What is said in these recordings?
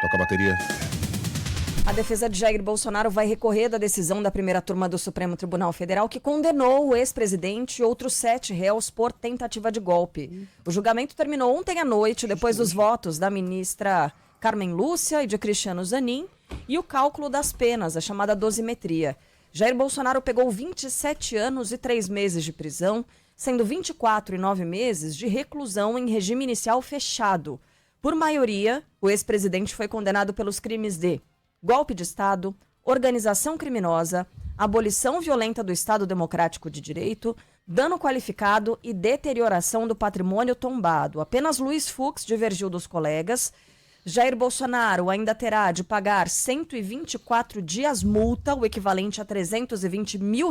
Toca a bateria. A defesa de Jair Bolsonaro vai recorrer da decisão da primeira turma do Supremo Tribunal Federal que condenou o ex-presidente e outros 7 réus por tentativa de golpe. O julgamento terminou ontem à noite, depois dos votos da ministra Carmen Lúcia e de Cristiano Zanin e o cálculo das penas, a chamada dosimetria. Jair Bolsonaro pegou 27 anos e 3 meses de prisão, sendo 24 e 9 meses de reclusão em regime inicial fechado. Por maioria, o ex-presidente foi condenado pelos crimes de golpe de Estado, organização criminosa, abolição violenta do Estado Democrático de Direito, dano qualificado e deterioração do patrimônio tombado. Apenas Luiz Fux divergiu dos colegas. Jair Bolsonaro ainda terá de pagar 124 dias multa, o equivalente a R$320 mil,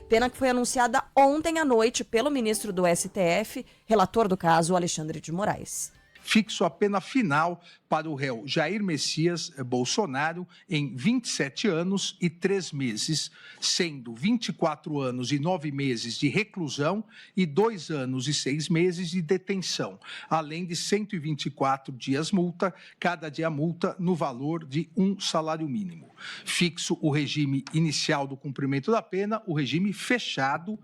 pena que foi anunciada ontem à noite pelo ministro do STF, relator do caso, Alexandre de Moraes. Fixo a pena final para o réu Jair Messias Bolsonaro em 27 anos e 3 meses, sendo 24 anos e 9 meses de reclusão e 2 anos e 6 meses de detenção, além de 124 dias multa, cada dia multa no valor de um salário mínimo. Fixo o regime inicial do cumprimento da pena, o regime fechado.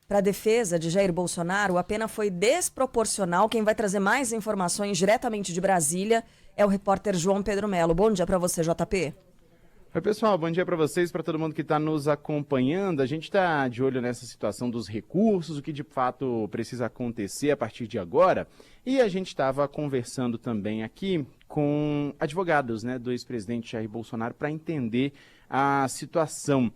Para a defesa de Jair Bolsonaro, a pena foi desproporcional. Quem vai trazer mais informações diretamente de Brasília é o repórter João Pedro Melo. Bom dia para você, JP. Oi, pessoal. Bom dia para vocês, para todo mundo que está nos acompanhando. A gente está de olho nessa situação dos recursos, o que de fato precisa acontecer a partir de agora. E a gente estava conversando também aqui com advogados, do ex-presidente Jair Bolsonaro para entender a situação.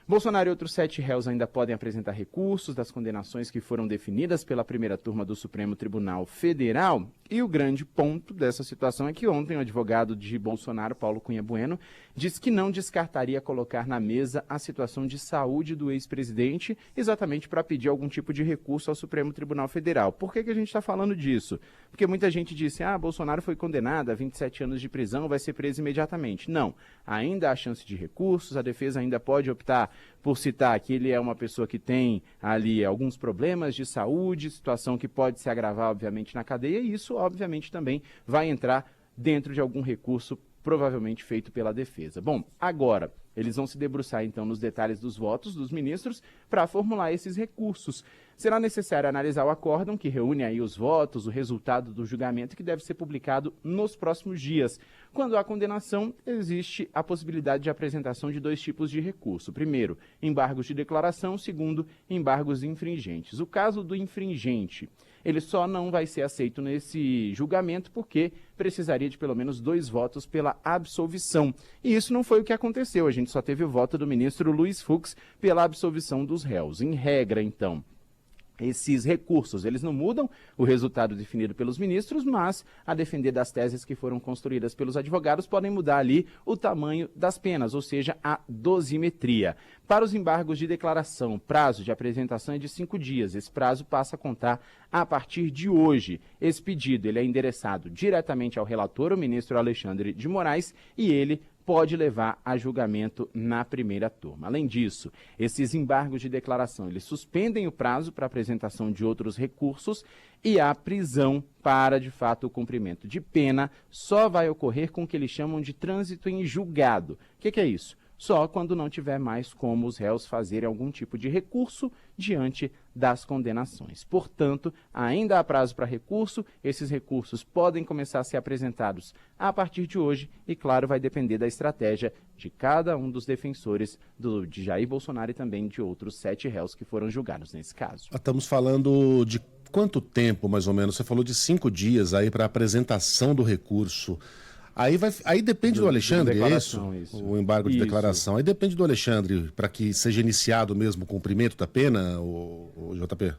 Bolsonaro e outros 7 réus ainda podem apresentar recursos das condenações que foram definidas pela primeira turma do Supremo Tribunal Federal. E o grande ponto dessa situação é que ontem o advogado de Bolsonaro, Paulo Cunha Bueno, disse que não descartaria colocar na mesa a situação de saúde do ex-presidente, exatamente para pedir algum tipo de recurso ao Supremo Tribunal Federal. Por que a gente está falando disso? Porque muita gente disse, Bolsonaro foi condenado a 27 anos de prisão, vai ser preso imediatamente. Não, ainda há chance de recursos, a defesa ainda pode optar por citar que ele é uma pessoa que tem ali alguns problemas de saúde, situação que pode se agravar, obviamente, na cadeia, e isso, obviamente, também vai entrar dentro de algum recurso provavelmente feito pela defesa. Bom, agora, eles vão se debruçar, então, nos detalhes dos votos dos ministros para formular esses recursos. Será necessário analisar o acórdão, que reúne aí os votos, o resultado do julgamento, que deve ser publicado nos próximos dias. Quando há condenação, existe a possibilidade de apresentação de 2 tipos de recurso. Primeiro, embargos de declaração. Segundo, embargos infringentes. O caso do infringente, ele só não vai ser aceito nesse julgamento porque precisaria de pelo menos 2 votos pela absolvição. E isso não foi o que aconteceu. A gente só teve o voto do ministro Luiz Fux pela absolvição dos réus. Em regra, então, esses recursos, eles não mudam o resultado definido pelos ministros, mas, a defender das teses que foram construídas pelos advogados, podem mudar ali o tamanho das penas, ou seja, a dosimetria. Para os embargos de declaração, prazo de apresentação é de 5 dias. Esse prazo passa a contar a partir de hoje. Esse pedido ele é endereçado diretamente ao relator, o ministro Alexandre de Moraes, e ele pode levar a julgamento na primeira turma. Além disso, esses embargos de declaração, eles suspendem o prazo para apresentação de outros recursos e a prisão para, de fato, o cumprimento de pena só vai ocorrer com o que eles chamam de trânsito em julgado. O que é isso? Só quando não tiver mais como os réus fazerem algum tipo de recurso diante das condenações. Portanto, ainda há prazo para recurso, esses recursos podem começar a ser apresentados a partir de hoje e, claro, vai depender da estratégia de cada um dos defensores de Jair Bolsonaro e também de outros 7 réus que foram julgados nesse caso. Estamos falando de quanto tempo, mais ou menos? Você falou de 5 dias aí para apresentação do recurso. Aí depende do Alexandre, é isso? O embargo de declaração. Aí depende do Alexandre, para que seja iniciado mesmo o cumprimento da pena, o JP?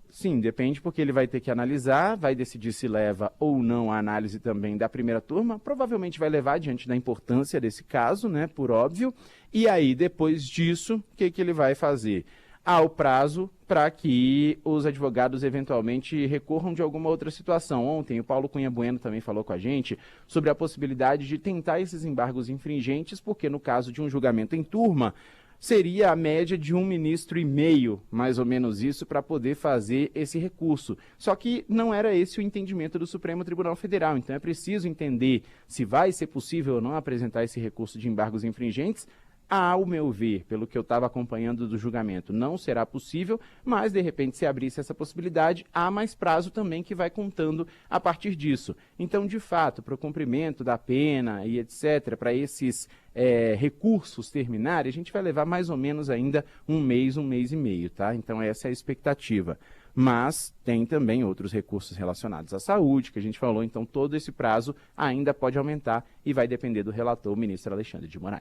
Sim, depende, porque ele vai ter que analisar, vai decidir se leva ou não a análise também da primeira turma. Provavelmente vai levar diante da importância desse caso, por óbvio. E aí, depois disso, o que ele vai fazer? Há o prazo para que os advogados eventualmente recorram de alguma outra situação. Ontem o Paulo Cunha Bueno também falou com a gente sobre a possibilidade de tentar esses embargos infringentes, porque no caso de um julgamento em turma, seria a média de 1,5 ministro, mais ou menos isso, para poder fazer esse recurso. Só que não era esse o entendimento do Supremo Tribunal Federal, então é preciso entender se vai ser possível ou não apresentar esse recurso de embargos infringentes. Ao meu ver, pelo que eu estava acompanhando do julgamento, não será possível, mas de repente se abrisse essa possibilidade, há mais prazo também que vai contando a partir disso. Então, de fato, para o cumprimento da pena e etc., para esses recursos terminarem, a gente vai levar mais ou menos ainda um mês e meio, tá? Então essa é a expectativa. Mas tem também outros recursos relacionados à saúde, que a gente falou, então todo esse prazo ainda pode aumentar e vai depender do relator, o ministro Alexandre de Moraes.